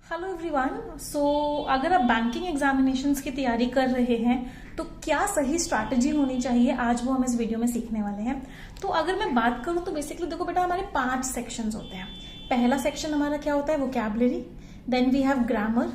Hello everyone. अगर आप banking examinations की तैयारी कर रहे हैं तो क्या सही स्ट्रैटेजी होनी चाहिए, आज वो हम इस वीडियो में सीखने वाले हैं। तो अगर मैं बात करूं तो बेसिकली देखो बेटा, हमारे 5 सेक्शंस होते हैं। पहला सेक्शन हमारा क्या होता है, vocabulary, then we have grammar,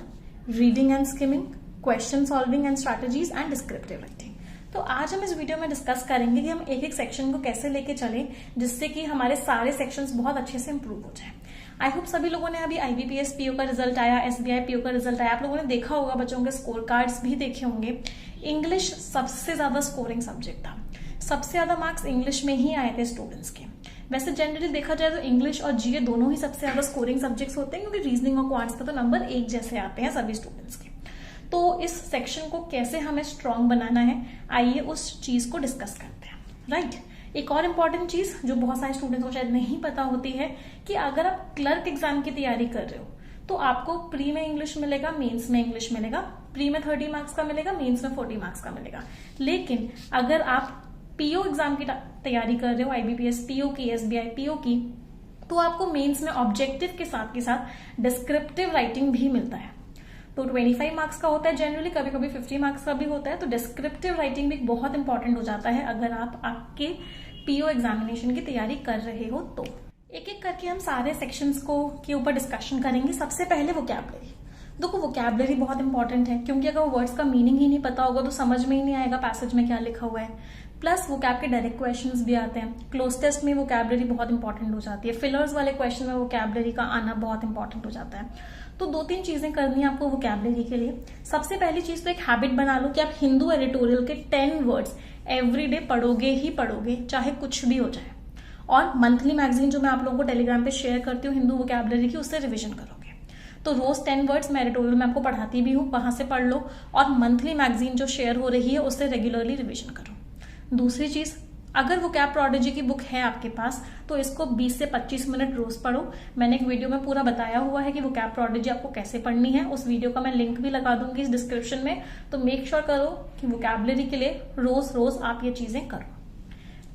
reading and skimming, question solving and strategies and descriptive writing. तो आज हम इस वीडियो में डिस्कस करेंगे कि हम एक एक सेक्शन को कैसे लेके चलें जिससे कि हमारे सारे सेक्शंस बहुत अच्छे से इंप्रूव हो जाए। आई होप सभी लोगों ने अभी आईबीपीएस पीओ का रिजल्ट आया, एसबीआई पीओ का रिजल्ट आया, आप लोगों ने देखा होगा, बच्चों के स्कोर कार्ड्स भी देखे होंगे। इंग्लिश सबसे ज्यादा स्कोरिंग सब्जेक्ट था, सबसे ज्यादा मार्क्स इंग्लिश में ही आए थे स्टूडेंट्स के। वैसे जनरली देखा जाए तो इंग्लिश और जीए दोनों ही सबसे ज्यादा स्कोरिंग सब्जेक्ट्स होते हैं, क्योंकि रीजनिंग और क्वांट्स का तो नंबर एक जैसे आते हैं सभी स्टूडेंट्स के। तो इस सेक्शन को कैसे हमें स्ट्रांग बनाना है, आइए उस चीज को डिस्कस करते हैं। राइट, एक और इम्पॉर्टेंट चीज जो बहुत सारे स्टूडेंट्स को शायद नहीं पता होती है कि अगर आप क्लर्क एग्जाम की तैयारी कर रहे हो तो आपको प्री में इंग्लिश मिलेगा, मेंस में इंग्लिश मिलेगा। प्री में 30 मार्क्स का मिलेगा, मेंस में 40 मार्क्स का मिलेगा। लेकिन अगर आप पीओ एग्जाम की तैयारी कर रहे हो, आईबीपीएस पीओ की, एसबीआई पीओ की, तो आपको मेंस में ऑब्जेक्टिव के साथ डिस्क्रिप्टिव राइटिंग भी मिलता है। तो 25 मार्क्स का होता है जनरली, कभी कभी 50 मार्क्स का भी होता है। तो डिस्क्रिप्टिव राइटिंग भी बहुत इंपॉर्टेंट हो जाता है अगर आप आपके पीओ एग्जामिनेशन की तैयारी कर रहे हो। तो एक एक करके हम सारे सेक्शंस को के ऊपर डिस्कशन करेंगे। सबसे पहले वोकैबुलरी। देखो वोकैबुलरी बहुत इंपॉर्टेंट है, क्योंकि अगर वर्ड्स का मीनिंग ही नहीं पता होगा तो समझ में ही नहीं आएगा पैसेज में क्या लिखा हुआ है। प्लस वोकैब के डायरेक्ट क्वेश्चंस भी आते हैं। क्लोज टेस्ट में वोकैबुलरी बहुत इंपॉर्टेंट हो जाती है। फिलर्स वाले क्वेश्चन में वोकैबुलरी का आना बहुत इंपॉर्टेंट हो जाता है। तो 2-3 चीजें करनी है आपको वोकैबुलरी के लिए। सबसे पहली चीज तो एक हैबिट बना लो कि आप हिंदू एडिटोरियल के 10 वर्ड्स एवरीडे पढ़ोगे ही पढ़ोगे, चाहे कुछ भी हो जाए। और मंथली मैगजीन जो मैं आप लोगों को टेलीग्राम पे शेयर करती हूँ हिंदू वोकैबुलरी की, उससे रिवीजन करोगे। तो रोज 10 वर्ड्स मैं एडिटोरियल में आपको पढ़ाती भी हूँ, वहां से पढ़ लो। और मंथली मैगजीन जो शेयर हो रही है उससे रेगुलरली रिवीजन करो। दूसरी चीज, अगर वोकैब प्रोडिजी की बुक है आपके पास तो इसको 20 से 25 मिनट रोज पढ़ो। मैंने एक वीडियो में पूरा बताया हुआ है कि वोकैब प्रोडिजी आपको कैसे पढ़नी है, उस वीडियो का मैं लिंक भी लगा दूंगी इस डिस्क्रिप्शन में। तो मेक श्योर करो कि वोकैबुलरी के लिए रोज रोज आप ये चीजें करो।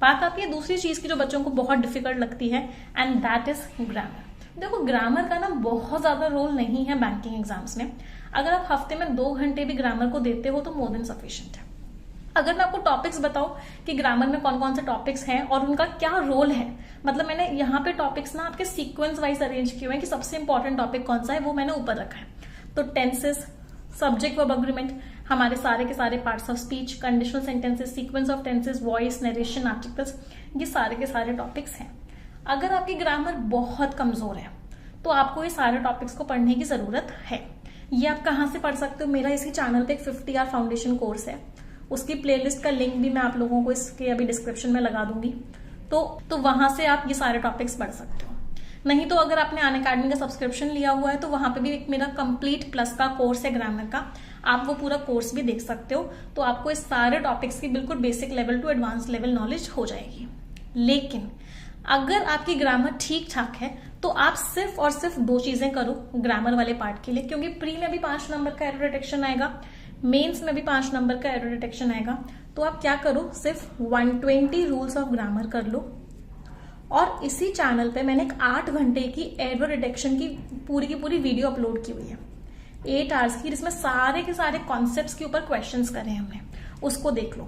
बात आती है दूसरी चीज की जो बच्चों को बहुत डिफिकल्ट लगती है, एंड दैट इज ग्रामर। देखो ग्रामर का ना बहुत ज्यादा रोल नहीं है बैंकिंग एग्जाम्स में। अगर आप हफ्ते में 2 घंटे भी ग्रामर को देते हो तो मोर देन सफिशिएंट है। अगर मैं आपको टॉपिक्स बताऊं कि ग्रामर में कौन कौन से टॉपिक्स हैं और उनका क्या रोल है, मतलब मैंने यहाँ पे टॉपिक्स ना आपके सीक्वेंस वाइज अरेंज किए हुए हैं कि सबसे इंपॉर्टेंट टॉपिक कौन सा है वो मैंने ऊपर रखा है। तो टेंसेस, सब्जेक्ट वर्ब एग्रीमेंट, हमारे सारे के सारे parts of speech, conditional sentences, sequence of tenses, voice, narration, articles, ये सारे के सारे टॉपिक्स हैं। अगर आपकी ग्रामर बहुत कमजोर है तो आपको ये सारे टॉपिक्स को पढ़ने की जरूरत है। ये आप कहाँ से पढ़ सकते हो, मेरा इसी चैनल पे एक 50 आवर फाउंडेशन कोर्स है, उसकी प्लेलिस्ट का लिंक भी मैं आप लोगों को इसके अभी डिस्क्रिप्शन में लगा दूंगी। तो वहां से आप ये सारे टॉपिक्स पढ़ सकते हो। नहीं तो अगर आपने अनअकैडमी का सब्सक्रिप्शन लिया हुआ है तो वहां पे भी एक मेरा कंप्लीट प्लस का कोर्स है ग्रामर का, आप वो पूरा कोर्स भी देख सकते हो। तो आपको इस सारे टॉपिक्स की बिल्कुल basic level to advance level knowledge हो जाएगी। लेकिन अगर आपकी ग्रामर ठीक ठाक है तो आप सिर्फ और सिर्फ 2 चीजें करो ग्रामर वाले पार्ट के लिए, क्योंकि प्री में भी 5 नंबर का एरर डिटेक्शन आएगा, मेंस में भी 5 नंबर का एरर डिटेक्शन आएगा। तो आप क्या करो, सिर्फ 120 रूल्स ऑफ ग्रामर कर लो। और इसी चैनल पे मैंने एक 8 घंटे की एरर डिटेक्शन की पूरी वीडियो अपलोड की हुई है, 8 आवर्स की, जिसमें सारे के सारे कॉन्सेप्ट्स के ऊपर क्वेश्चंस करे हमने, उसको देख लो।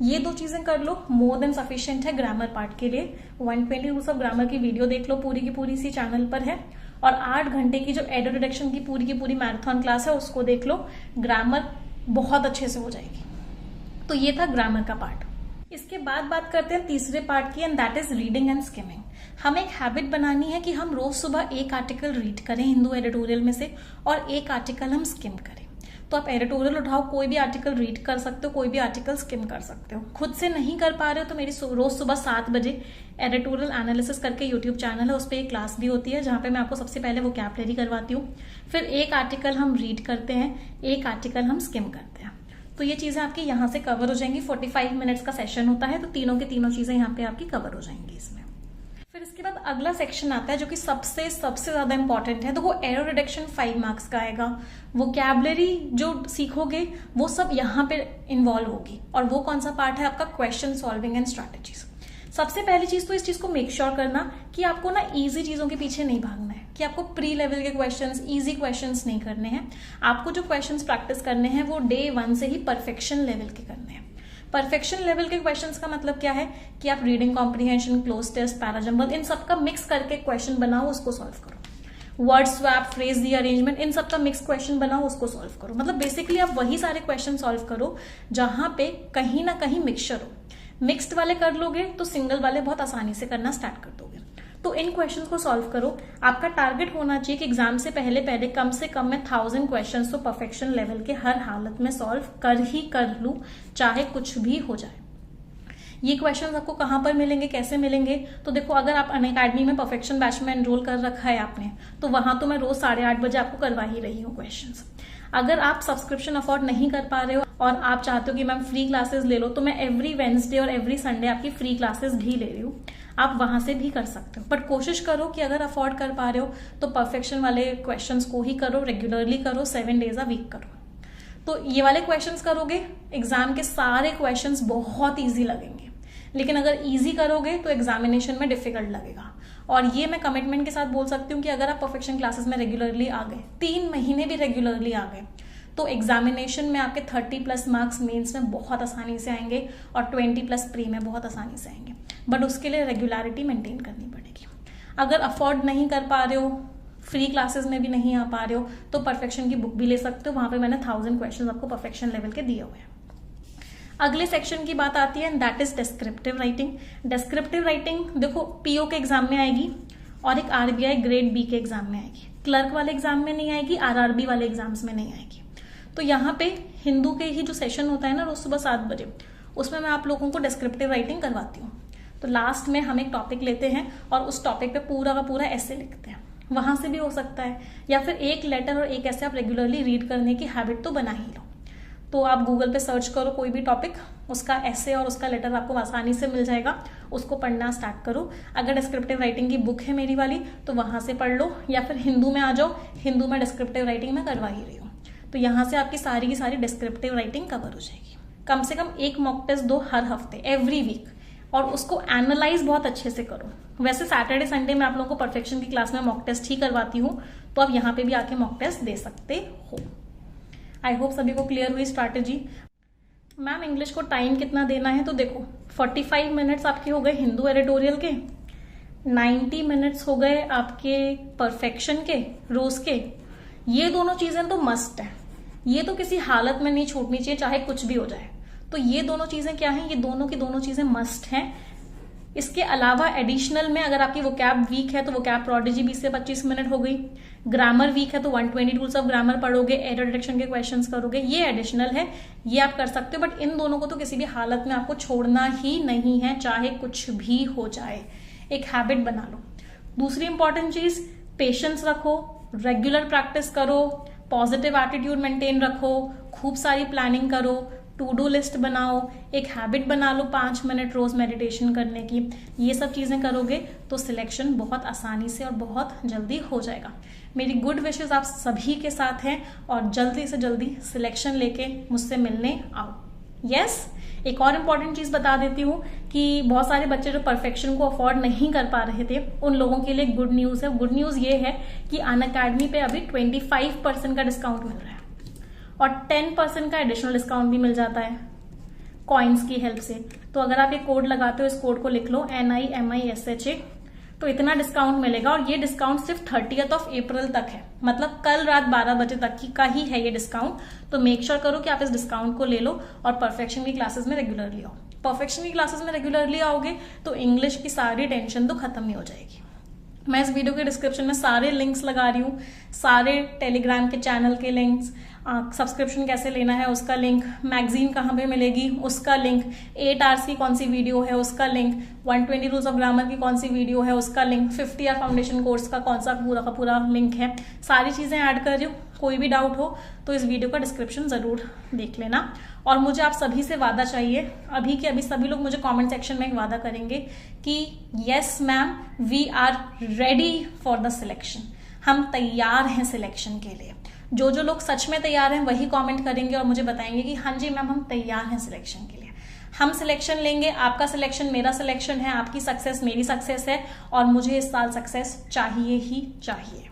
ये 2 चीजें कर लो, मोर देन सफिशिएंट है ग्रामर पार्ट के लिए। 120 रूल्स ऑफ ग्रामर की वीडियो देख लो, पूरी की पूरी इसी चैनल पर है। और 8 घंटे की जो एरर डिटेक्शन की पूरी मैराथन क्लास है उसको देख लो, ग्रामर बहुत अच्छे से हो जाएगी। तो ये था ग्रामर का पार्ट। इसके बाद बात करते हैं तीसरे पार्ट की, and that is reading and skimming. हमें एक हैबिट बनानी है कि हम रोज सुबह एक आर्टिकल रीड करें हिंदू एडिटोरियल में से, और एक आर्टिकल हम स्किम करें। तो आप एडिटोरियल उठाओ, कोई भी आर्टिकल रीड कर सकते हो, कोई भी आर्टिकल स्किम कर सकते हो। खुद से नहीं कर पा रहे हो तो मेरी रोज सुबह 7 बजे एडिटोरियल एनालिसिस करके यूट्यूब चैनल है, उस पर एक क्लास भी होती है जहां पे मैं आपको सबसे पहले वोकैबुलरी करवाती हूँ, फिर एक आर्टिकल हम रीड करते हैं, एक आर्टिकल हम स्किम करते हैं। तो ये चीजें आपकी यहाँ से कवर हो जाएंगी। 45 मिनट्स का सेशन होता है, तो तीनों की तीनों चीजें यहाँ पे आपकी कवर हो जाएंगी इसमें। फिर इसके बाद अगला सेक्शन आता है जो कि सबसे ज्यादा इंपॉर्टेंट है। तो वो एरर डिटेक्शन 5 मार्क्स का आएगा। वोकैबुलरी जो सीखोगे वो सब यहाँ पे इन्वॉल्व होगी, और वो कौन सा पार्ट है आपका, क्वेश्चन सॉल्विंग एंड स्ट्रैटेजीज। सबसे पहली चीज तो इस चीज को मेक श्योर करना कि आपको ना इजी चीजों के पीछे नहीं भागना है। कि आपको प्री लेवल के क्वेश्चंस, इजी क्वेश्चंस नहीं करने हैं। आपको जो क्वेश्चंस प्रैक्टिस करने हैं वो डे 1 से ही परफेक्शन लेवल के करने हैं। परफेक्शन लेवल के क्वेश्चंस का मतलब क्या है कि आप reading comprehension, cloze test, parajumble, इन सबका मिक्स करके क्वेश्चन बनाओ, उसको सॉल्व करो। वर्ड स्वैप, फ्रेज रीअरेंजमेंट, इन सबका मिक्स क्वेश्चन बनाओ, उसको सॉल्व करो। मतलब बेसिकली आप वही सारे क्वेश्चन सॉल्व करो जहां पे कहीं ना कहीं मिक्सचर हो। मिक्स्ड वाले कर लोगे तो सिंगल वाले बहुत आसानी से करना स्टार्ट कर दोगे। तो इन क्वेश्चन को सॉल्व करो। आपका टारगेट होना चाहिए कि एग्जाम से पहले कम से कम मैं 1000 क्वेश्चन तो परफेक्शन लेवल के हर हालत में सॉल्व कर लूं, चाहे कुछ भी हो जाए। ये क्वेश्चंस आपको कहाँ पर मिलेंगे, कैसे मिलेंगे? तो देखो, अगर आप अनअकैडमी में परफेक्शन बैच में एनरोल कर रखा है आपने, तो वहां तो मैं रोज 8:30 बजे आपको करवा ही रही हूँ क्वेश्चंस। अगर आप सब्सक्रिप्शन अफोर्ड नहीं कर पा रहे हो और आप चाहते हो कि मैम फ्री क्लासेस ले लो, तो मैं एवरी वेडनेसडे और एवरी संडे आपकी फ्री क्लासेस भी ले रही हूँ। आप वहां से भी कर सकते हो, बट कोशिश करो कि अगर अफोर्ड कर पा रहे हो तो परफेक्शन वाले क्वेश्चंस को ही करो, रेगुलरली करो, 7 डेज अ वीक करो। तो ये वाले क्वेश्चंस करोगे, एग्जाम के सारे क्वेश्चंस बहुत ईजी लगेंगे। लेकिन अगर इजी करोगे तो एग्जामिनेशन में डिफिकल्ट लगेगा। और ये मैं कमिटमेंट के साथ बोल सकती हूँ कि अगर आप परफेक्शन क्लासेस में रेगुलरली आ गए, 3 महीने भी रेगुलरली आ गए, तो एग्जामिनेशन में आपके 30+ मार्क्स मेंस में बहुत आसानी से आएंगे और 20+ प्री में बहुत आसानी से आएंगे। बट उसके लिए रेगुलरिटी मेंटेन करनी पड़ेगी। अगर अफोर्ड नहीं कर पा रहे हो, फ्री क्लासेस में भी नहीं आ पा रहे हो, तो परफेक्शन की बुक भी ले सकते हो। वहां पे मैंने 1000 क्वेश्चन आपको परफेक्शन लेवल के दिए हुए हैं। अगले सेक्शन की बात आती है, that is descriptive writing. Descriptive writing देखो पीओ के एग्जाम में आएगी और एक आरबीआई ग्रेड बी के एग्जाम में आएगी। क्लर्क वाले एग्जाम में नहीं आएगी, आरआरबी वाले एग्जाम्स में नहीं आएगी। तो यहाँ पे हिंदू के ही जो सेशन होता है ना रोज सुबह 7 बजे, उसमें मैं आप लोगों को डिस्क्रिप्टिव राइटिंग करवाती हूँ। तो लास्ट में हम एक टॉपिक लेते हैं और उस टॉपिक पे पूरा का पूरा ऐसे लिखते हैं। वहां से भी हो सकता है, या फिर एक लेटर और एक ऐसे आप रेगुलरली रीड करने की हैबिट तो बना ही लो। तो आप गूगल पे सर्च करो कोई भी टॉपिक, उसका ऐसे और उसका लेटर आपको आसानी से मिल जाएगा, उसको पढ़ना स्टार्ट करो। अगर डिस्क्रिप्टिव राइटिंग की बुक है मेरी वाली तो वहां से पढ़ लो, या फिर हिंदू में आ जाओ, हिंदू में डिस्क्रिप्टिव राइटिंग में करवा ही रही हूँ। तो यहाँ से आपकी सारी की सारी डिस्क्रिप्टिव राइटिंग कवर हो जाएगी। कम से कम एक मॉक टेस्ट दो हर हफ्ते, एवरी वीक, और उसको एनालाइज बहुत अच्छे से करो। वैसे सैटरडे संडे में आप लोगों को परफेक्शन की क्लास में मॉक टेस्ट ही करवाती हूँ, तो आप यहाँ पे भी आके मॉक टेस्ट दे सकते हो। आई होप सभी को क्लियर हुई स्ट्रैटेजी। मैम इंग्लिश को टाइम कितना देना है? तो देखो 45 मिनट्स आपके हो गए हिंदू एडिटोरियल के, 90 मिनट्स हो गए आपके परफेक्शन के रोज के। ये दोनों चीजें तो मस्ट है, ये तो किसी हालत में नहीं छूटनी चाहिए, चाहे कुछ भी हो जाए। तो ये दोनों चीजें क्या हैं? ये दोनों की दोनों चीजें मस्ट हैं। इसके अलावा एडिशनल में अगर आपकी वोकैब वीक है तो वोकैब प्रोडिजी 20 से 25 मिनट हो गई। ग्रामर वीक है तो 120 रूल्स ऑफ ग्रामर पढ़ोगे, एरर डिटेक्शन के क्वेश्चंस करोगे। ये एडिशनल है, ये आप कर सकते हो, बट इन दोनों को तो किसी भी हालत में आपको छोड़ना ही नहीं है, चाहे कुछ भी हो जाए। एक हैबिट बना लो। दूसरी इंपॉर्टेंट चीज, पेशेंस रखो, रेगुलर प्रैक्टिस करो, पॉजिटिव एटीट्यूड मेंटेन रखो, खूब सारी प्लानिंग करो, टू डू लिस्ट बनाओ, एक हैबिट बना लो 5 मिनट रोज मेडिटेशन करने की। ये सब चीजें करोगे तो सिलेक्शन बहुत आसानी से और बहुत जल्दी हो जाएगा। मेरी गुड विशेस आप सभी के साथ हैं और जल्दी से जल्दी सिलेक्शन लेके मुझसे मिलने आओ। यस, एक और इम्पॉर्टेंट चीज बता देती हूँ कि बहुत सारे बच्चे जो परफेक्शन को अफोर्ड नहीं कर पा रहे थे, उन लोगों के लिए गुड न्यूज है। गुड न्यूज ये है कि अनअकैडमी पे अभी 25% का डिस्काउंट मिल रहा है और 10% का एडिशनल डिस्काउंट भी मिल जाता है कॉइन्स की हेल्प से। तो अगर आप ये कोड लगाते हो, इस कोड को लिख लो NIMISHA, तो इतना डिस्काउंट मिलेगा। और ये डिस्काउंट सिर्फ 30th of April तक है, मतलब कल रात 12 बजे तक का ही है ये डिस्काउंट। तो मेक श्योर करो कि आप इस डिस्काउंट को ले लो और परफेक्शन की क्लासेस में रेगुलरली आओ। परफेक्शन की क्लासेस में रेगुलरली आओगे तो इंग्लिश की सारी टेंशन तो खत्म ही हो जाएगी। मैं इस वीडियो के डिस्क्रिप्शन में सारे लिंक्स लगा रही हूँ, सारे टेलीग्राम के चैनल के लिंक्स, सब्सक्रिप्शन कैसे लेना है उसका लिंक, मैगजीन कहाँ पे मिलेगी उसका लिंक, 8 आवर्स की कौन सी वीडियो है उसका लिंक, 120 रूल्स ऑफ ग्रामर की कौन सी वीडियो है उसका लिंक, 50 ईयर फाउंडेशन कोर्स का कौन सा पूरा का पूरा लिंक है। सारी चीजें ऐड कर रही हूँ। कोई भी डाउट हो तो इस वीडियो का डिस्क्रिप्शन जरूर देख लेना। और मुझे आप सभी से वादा चाहिए, अभी के अभी सभी लोग मुझे कमेंट सेक्शन में एक वादा करेंगे कि yes ma'am we are ready for the selection, हम तैयार हैं सिलेक्शन के लिए। जो लोग सच में तैयार हैं वही कमेंट करेंगे और मुझे बताएंगे कि हाँ जी मैम हम तैयार हैं सिलेक्शन के लिए। हम सिलेक्शन लेंगे, आपका सिलेक्शन मेरा सिलेक्शन है, आपकी सक्सेस मेरी सक्सेस है, और मुझे इस साल सक्सेस चाहिए ही चाहिए।